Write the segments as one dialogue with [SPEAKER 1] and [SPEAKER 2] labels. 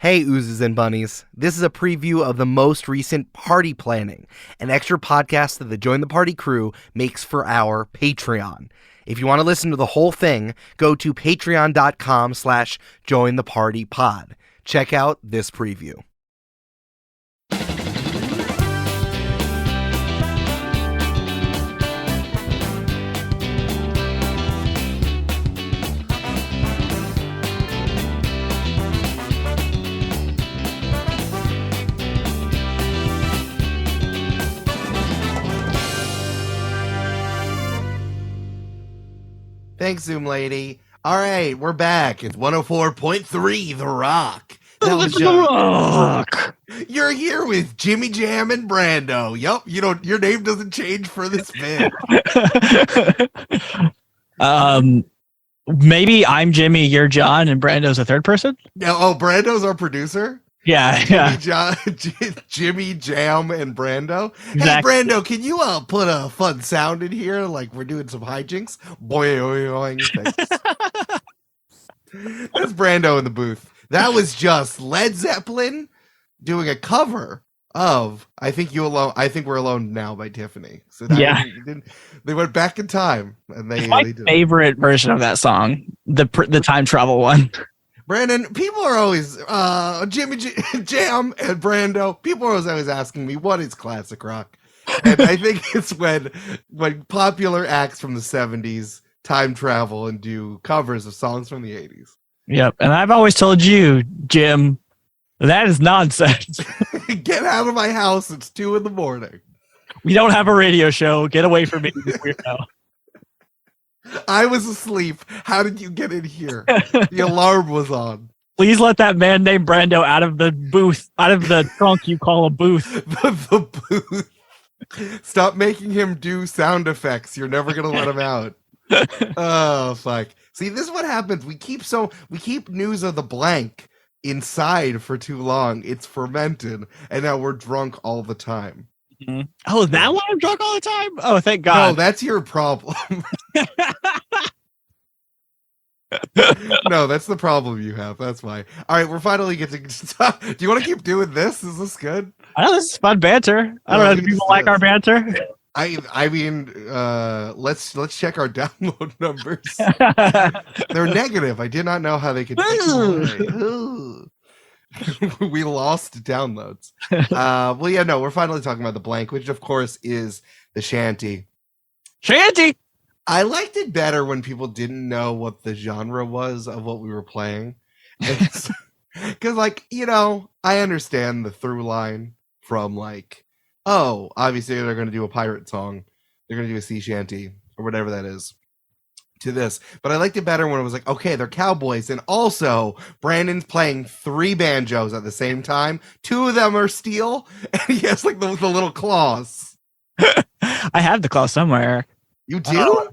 [SPEAKER 1] Hey, oozes and bunnies. This is a preview of the most recent party planning, an extra podcast that the Join the Party crew makes for our Patreon. If you want to listen to the whole thing, go to patreon.com/jointhepartypod. Check out this preview. Thanks, Zoom lady. All right, we're back. It's 104.3 The Rock. That was
[SPEAKER 2] The Rock.
[SPEAKER 1] You're here with Jimmy Jam and Brando. Yup, your name doesn't change for this bit.
[SPEAKER 2] Maybe I'm Jimmy, you're John, and Brando's a third person?
[SPEAKER 1] Brando's our producer?
[SPEAKER 2] Yeah.
[SPEAKER 1] Jimmy Jam and Brando.
[SPEAKER 2] Exactly.
[SPEAKER 1] Hey, Brando, can you put a fun sound in here like we're doing some hijinks? Boing. That's Brando in the booth. That was just Led Zeppelin doing a cover of I Think We're Alone Now by Tiffany. So they went back in time and they did
[SPEAKER 2] favorite version of that song, the time travel one.
[SPEAKER 1] Brandon, people are always Jimmy Jam and Brando. People are always asking me what is classic rock, and I think it's when popular acts from the 70s time travel and do covers of songs from the 80s.
[SPEAKER 2] Yep, and I've always told you, Jim, that is nonsense.
[SPEAKER 1] Get out of my house! It's 2 a.m.
[SPEAKER 2] We don't have a radio show. Get away from me, you weirdo.
[SPEAKER 1] I was asleep. How did you get in here? The alarm was on.
[SPEAKER 2] Please let that man named Brando out of the booth, out of the trunk you call a booth.
[SPEAKER 1] The booth. Stop making him do sound effects. You're never going to let him out. Oh, fuck. See, this is what happens. We keep news of the blank inside for too long. It's fermented, and now we're drunk all the time.
[SPEAKER 2] Mm-hmm. Oh, is that why I'm drunk all the time? Oh, thank God.
[SPEAKER 1] No, that's your problem. No, that's the problem you have. That's why. All right, we're finally getting stuff. Do you want to keep doing this? Is this good?
[SPEAKER 2] I know this is fun banter. I don't know. Do people like our banter?
[SPEAKER 1] I mean, let's check our download numbers. They're negative. I did not know how they could. We lost downloads. We're finally talking about the blank, which of course is the Shanty.
[SPEAKER 2] Shanty!
[SPEAKER 1] I liked it better when people didn't know what the genre was of what we were playing. Because, I understand the through line from obviously they're going to do a pirate song. They're going to do a sea shanty or whatever that is. To this, but I liked it better when it was like, okay, they're cowboys, and also Brandon's playing 3 banjos at the same time. 2 of them are steel, and he has the little claws.
[SPEAKER 2] I have the claw somewhere.
[SPEAKER 1] You do?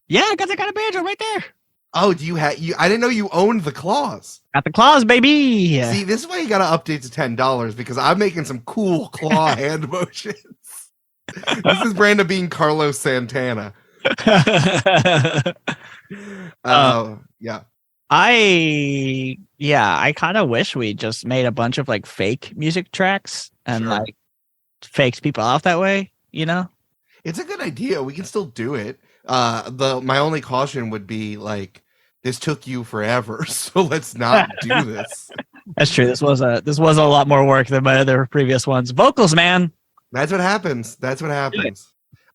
[SPEAKER 2] Yeah, I got a banjo right there.
[SPEAKER 1] Oh, do you have? I didn't know you owned the claws.
[SPEAKER 2] Got the claws, baby.
[SPEAKER 1] See, this is why you got to update to $10 because I'm making some cool claw hand motions. This is Brandon being Carlos Santana. I kind of wish we just made a bunch of fake music tracks and faked people off that way, It's a good idea. We can still do it. My only caution would be this took you forever, so let's not do this.
[SPEAKER 2] That's true. This was a lot more work than my other previous ones. Vocals, man.
[SPEAKER 1] That's what happens.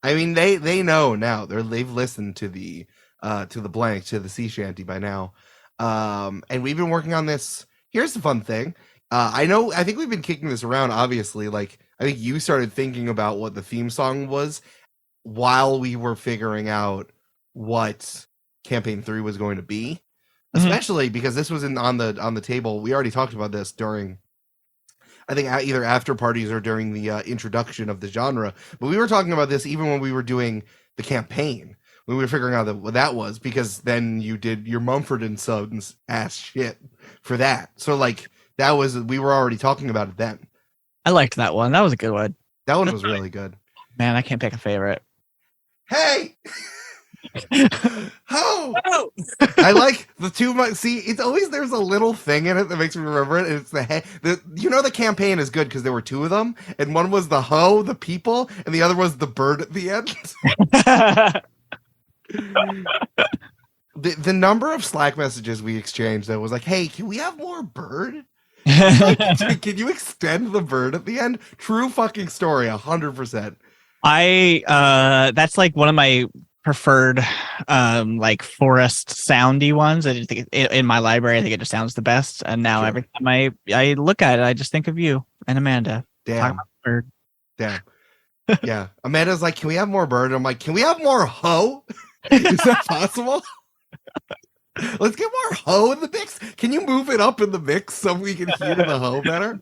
[SPEAKER 1] I mean, they know now. They've listened to the blank, to the sea shanty by now, and we've been working on this. Here's the fun thing. I think we've been kicking this around. Obviously, I think you started thinking about what the theme song was while we were figuring out what campaign 3 was going to be, especially because this was on the table. We already talked about this during, I think, either after parties or during the introduction of the genre. But we were talking about this even when we were doing the campaign, when we were figuring out what that was, because then you did your Mumford and Sons ass shit for that. So we were already talking about it then.
[SPEAKER 2] I liked that one. That was a good one.
[SPEAKER 1] That one was really good.
[SPEAKER 2] Man, I can't pick a favorite.
[SPEAKER 1] Hey, Ho!
[SPEAKER 2] Oh!
[SPEAKER 1] I like the two. See, it's always there's a little thing in it that makes me remember it. It's the campaign is good because there were two of them, and one was the hoe, the people, and the other was the bird at the end. The number of Slack messages we exchanged that was like, "Hey, can we have more bird? Like, can you extend the bird at the end?" True fucking story, 100%.
[SPEAKER 2] That's like one of my preferred like forest soundy ones. I just think in my library, I think it just sounds the best. And now every time I look at it, I just think of you and Amanda.
[SPEAKER 1] Damn. Bird. Damn. Yeah. Amanda's like, "Can we have more bird?" I'm like, "Can we have more hoe? Is that possible?" Let's get more hoe in the mix. Can you move it up in the mix so we can hear the hoe better?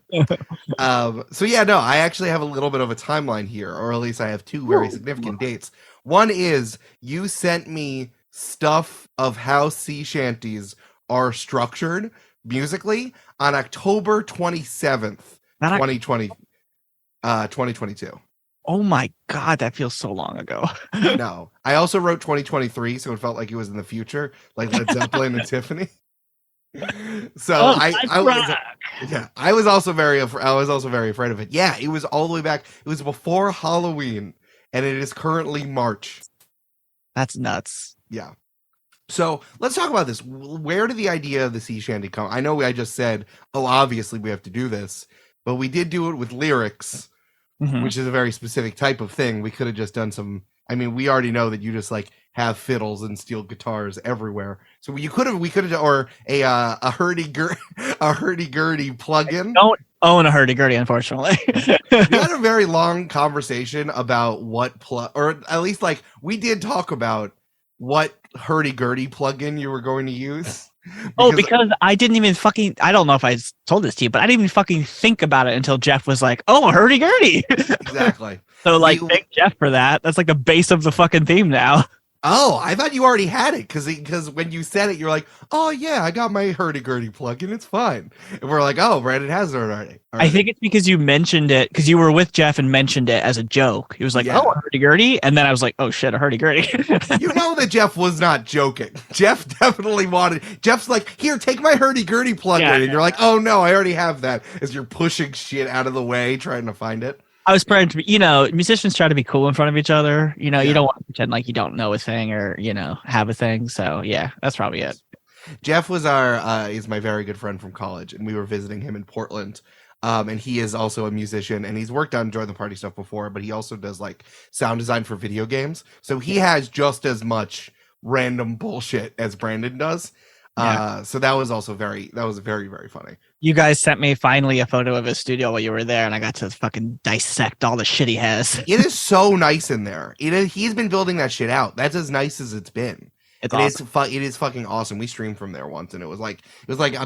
[SPEAKER 1] So yeah, no, I actually have a little bit of a timeline here, or at least I have two very significant dates. One is you sent me stuff of how sea shanties are structured musically on October 27th, 2020, 2022.
[SPEAKER 2] Oh my God, that feels so long ago.
[SPEAKER 1] No, I also wrote 2023, so it felt like it was in the future, like Led Zeppelin and Tiffany. So I was also very afraid of it. Yeah, it was all the way back. It was before Halloween, and it is currently March.
[SPEAKER 2] That's nuts.
[SPEAKER 1] Yeah. So let's talk about this. Where did the idea of the sea shanty come? I know I just said, oh, obviously we have to do this, but we did do it with lyrics. Mm-hmm. Which is a very specific type of thing. We could have just done some. I mean, we already know that you just like have fiddles and steel guitars everywhere. So we could have, or a hurdy-gurdy plugin.
[SPEAKER 2] Don't own a hurdy-gurdy, unfortunately.
[SPEAKER 1] We had a very long conversation about what or at least like we did talk about what hurdy-gurdy plugin you were going to use.
[SPEAKER 2] Because I didn't even I don't know if I told this to you, but I didn't even fucking think about it until Jeff was like, "Oh, hurdy-gurdy."
[SPEAKER 1] Exactly.
[SPEAKER 2] So like, thank Jeff for that. That's like the base of the fucking theme now.
[SPEAKER 1] Oh, I thought you already had it because when you said it, you're like, "Oh yeah, I got my hurdy-gurdy plugin. It's fine." And we're like, "Oh, Brandon has it already."
[SPEAKER 2] I think it's because you mentioned it because you were with Jeff and mentioned it as a joke. He was like, "Oh, a hurdy-gurdy," and then I was like, "Oh shit, a hurdy-gurdy."
[SPEAKER 1] You know that Jeff was not joking. Jeff definitely wanted. Jeff's like, "Here, take my hurdy-gurdy plugin," and you're like, "Oh no, I already have that." As you're pushing shit out of the way, trying to find it.
[SPEAKER 2] I was trying to be, musicians try to be cool in front of each other. You don't want to pretend like you don't know a thing or, have a thing. So yeah, that's probably it.
[SPEAKER 1] Jeff was is my very good friend from college, and we were visiting him in Portland. And he is also a musician, and he's worked on Join the Party stuff before, but he also does like sound design for video games. So he has just as much random bullshit as Brandon does. So that was very, very funny.
[SPEAKER 2] You guys sent me finally a photo of his studio while you were there, and I got to fucking dissect all the shit he has.
[SPEAKER 1] It is so nice in there. He's been building that shit out. That's as nice as it's been. It is fucking awesome. We streamed from there once, and it was like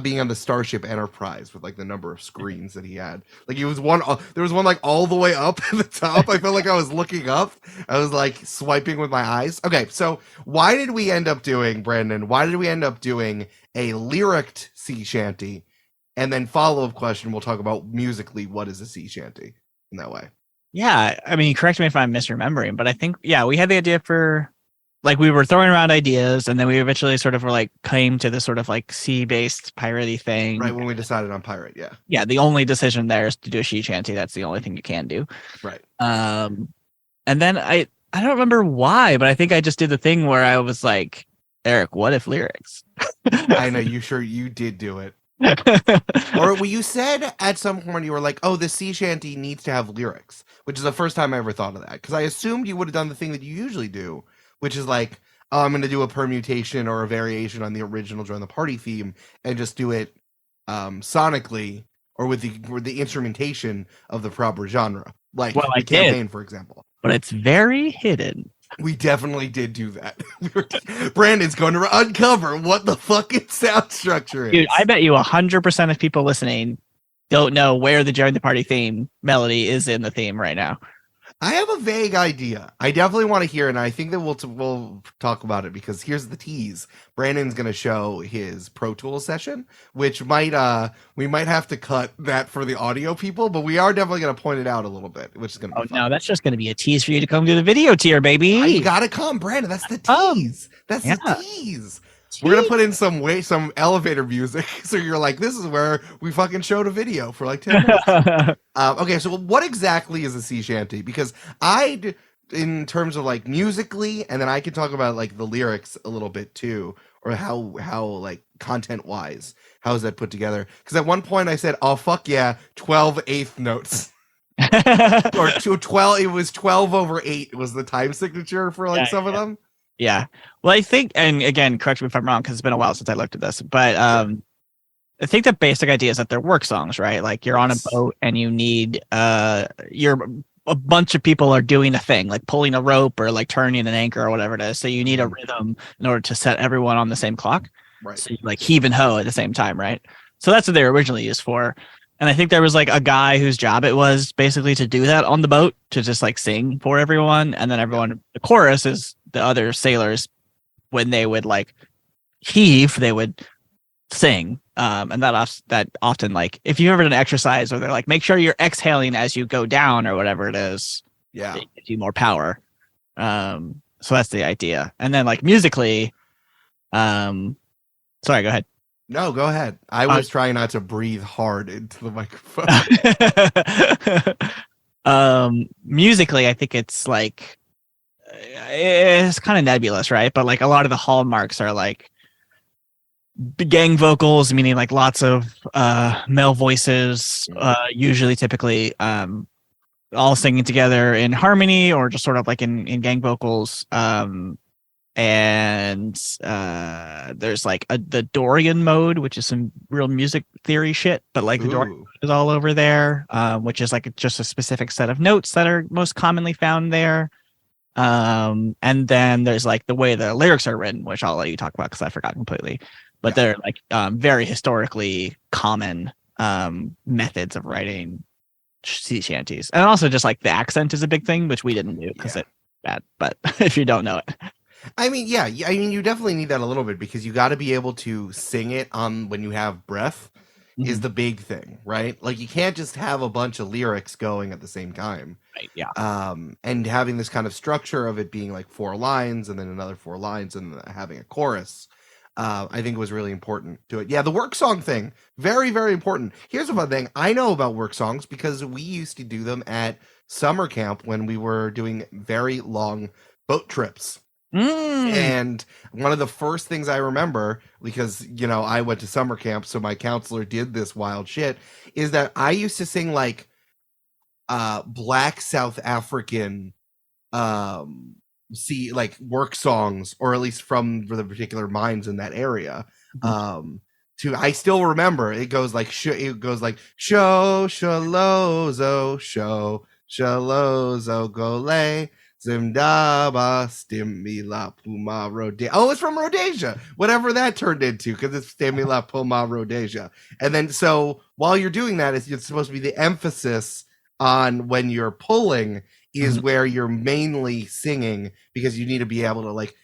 [SPEAKER 1] being on the Starship Enterprise with like the number of screens that he had. Like there was one like all the way up at the top. I felt like I was looking up. I was like swiping with my eyes. Okay, so why did we end up doing, Brandon? Why did we end up doing a lyricked sea shanty? And then follow-up question, we'll talk about musically what is a sea shanty in that way.
[SPEAKER 2] Yeah, I mean, correct me if I'm misremembering, but I think we had the idea for. Like we were throwing around ideas, and then we eventually sort of were like came to this sort of like sea-based piratey thing.
[SPEAKER 1] Right when we decided on pirate, yeah.
[SPEAKER 2] Yeah, the only decision there is to do a sea shanty. That's the only thing you can do.
[SPEAKER 1] Right.
[SPEAKER 2] And then I don't remember why, but I think I just did the thing where I was like, Eric, what if lyrics?
[SPEAKER 1] I know you did do it. Or you said at some point you were like, oh, the sea shanty needs to have lyrics, which is the first time I ever thought of that because I assumed you would have done the thing that you usually do. Which is like, oh, I'm going to do a permutation or a variation on the original Join the Party theme and just do it sonically or with the instrumentation of the proper genre. Like the campaign, for example.
[SPEAKER 2] But it's very hidden.
[SPEAKER 1] We definitely did do that. Brandon's going to uncover what the fucking sound structure is.
[SPEAKER 2] Dude, I bet you 100% of people listening don't know where the Join the Party theme melody is in the theme right now.
[SPEAKER 1] I have a vague idea. I definitely want to hear it, and I think that we'll talk about it because here's the tease. Brandon's going to show his Pro Tools session, which might we might have to cut that for the audio people, but we are definitely going to point it out a little bit, which is going to be fun.
[SPEAKER 2] No, that's just going to be a tease for you to come to the video tier, baby.
[SPEAKER 1] You got to come, Brandon. That's the tease. That's the tease. We're gonna put in some elevator music, so you're like, this is where we fucking showed a video for like 10 minutes. Okay, so what exactly is a sea shanty? Because in terms of like musically, and then I can talk about like the lyrics a little bit too, or how like content wise, how is that put together? Because at one point I said, oh fuck yeah, 12/8 notes. Or 12, it was 12/8 was the time signature for like some of them.
[SPEAKER 2] Yeah. Well, I think, and again, correct me if I'm wrong, because it's been a while since I looked at this, but I think the basic idea is that they're work songs, right? Like you're on a boat and you need a bunch of people are doing a thing, like pulling a rope or like turning an anchor or whatever it is. So you need a rhythm in order to set everyone on the same clock.
[SPEAKER 1] Right.
[SPEAKER 2] So you like heave and hoe at the same time, right? So that's what they were originally used for. And I think there was like a guy whose job it was basically to do that on the boat, to just like sing for everyone. And then everyone, the chorus is the other sailors, when they would like heave, they would sing. And that often, like, if you ever done an exercise where they're like, make sure you're exhaling as you go down or whatever it is.
[SPEAKER 1] Yeah.
[SPEAKER 2] It gives you more power. So that's the idea. And then like musically, sorry, go ahead.
[SPEAKER 1] No, go ahead. I was trying not to breathe hard into the microphone.
[SPEAKER 2] Musically, I think it's like it's kind of nebulous, right? But like a lot of the hallmarks are like gang vocals, meaning like lots of male voices, usually typically all singing together in harmony or just sort of like in gang vocals. And there's like the Dorian mode, which is some real music theory shit, but like the Dorian mode is all over there, which is like just a specific set of notes that are most commonly found there. And then there's like the way the lyrics are written, which I'll let you talk about because I forgot completely, but they're like very historically common methods of writing sea shanties. And also just like the accent is a big thing, which we didn't do because it's bad, but if you don't know it.
[SPEAKER 1] I mean, you definitely need that a little bit because you got to be able to sing it on when you have breath is the big thing, right? Like you can't just have a bunch of lyrics going at the same time.
[SPEAKER 2] Right, yeah.
[SPEAKER 1] And having this kind of structure of it being like 4 lines and then another 4 lines and having a chorus, I think was really important to it. Yeah, the work song thing, very, very important. Here's a fun thing. I know about work songs because we used to do them at summer camp when we were doing very long boat trips. And one of the first things I remember, because, I went to summer camp, so my counselor did this wild shit, is that I used to sing like Black South African like work songs, or at least from the particular mines in that area. I still remember it goes like show shalozo show shalozo gole Zimdaba Stimila Puma Rhodesia. Oh, it's from Rhodesia. Whatever that turned into, because it's Stimila Puma Rhodesia. And then so while you're doing that, it's supposed to be the emphasis on when you're pulling is where you're mainly singing, because you need to be able to like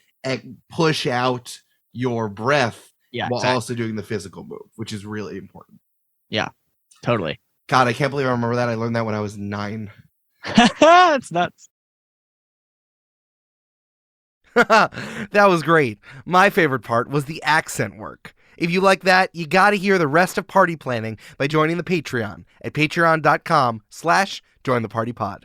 [SPEAKER 1] push out your breath while also doing the physical move, which is really important.
[SPEAKER 2] Yeah, totally.
[SPEAKER 1] God, I can't believe I remember that. I learned that when I was 9.
[SPEAKER 2] It's nuts.
[SPEAKER 1] That was great. My favorite part was the accent work. If you like that, you got to hear the rest of Party Planning by joining the Patreon at patreon.com/jointhepartypod.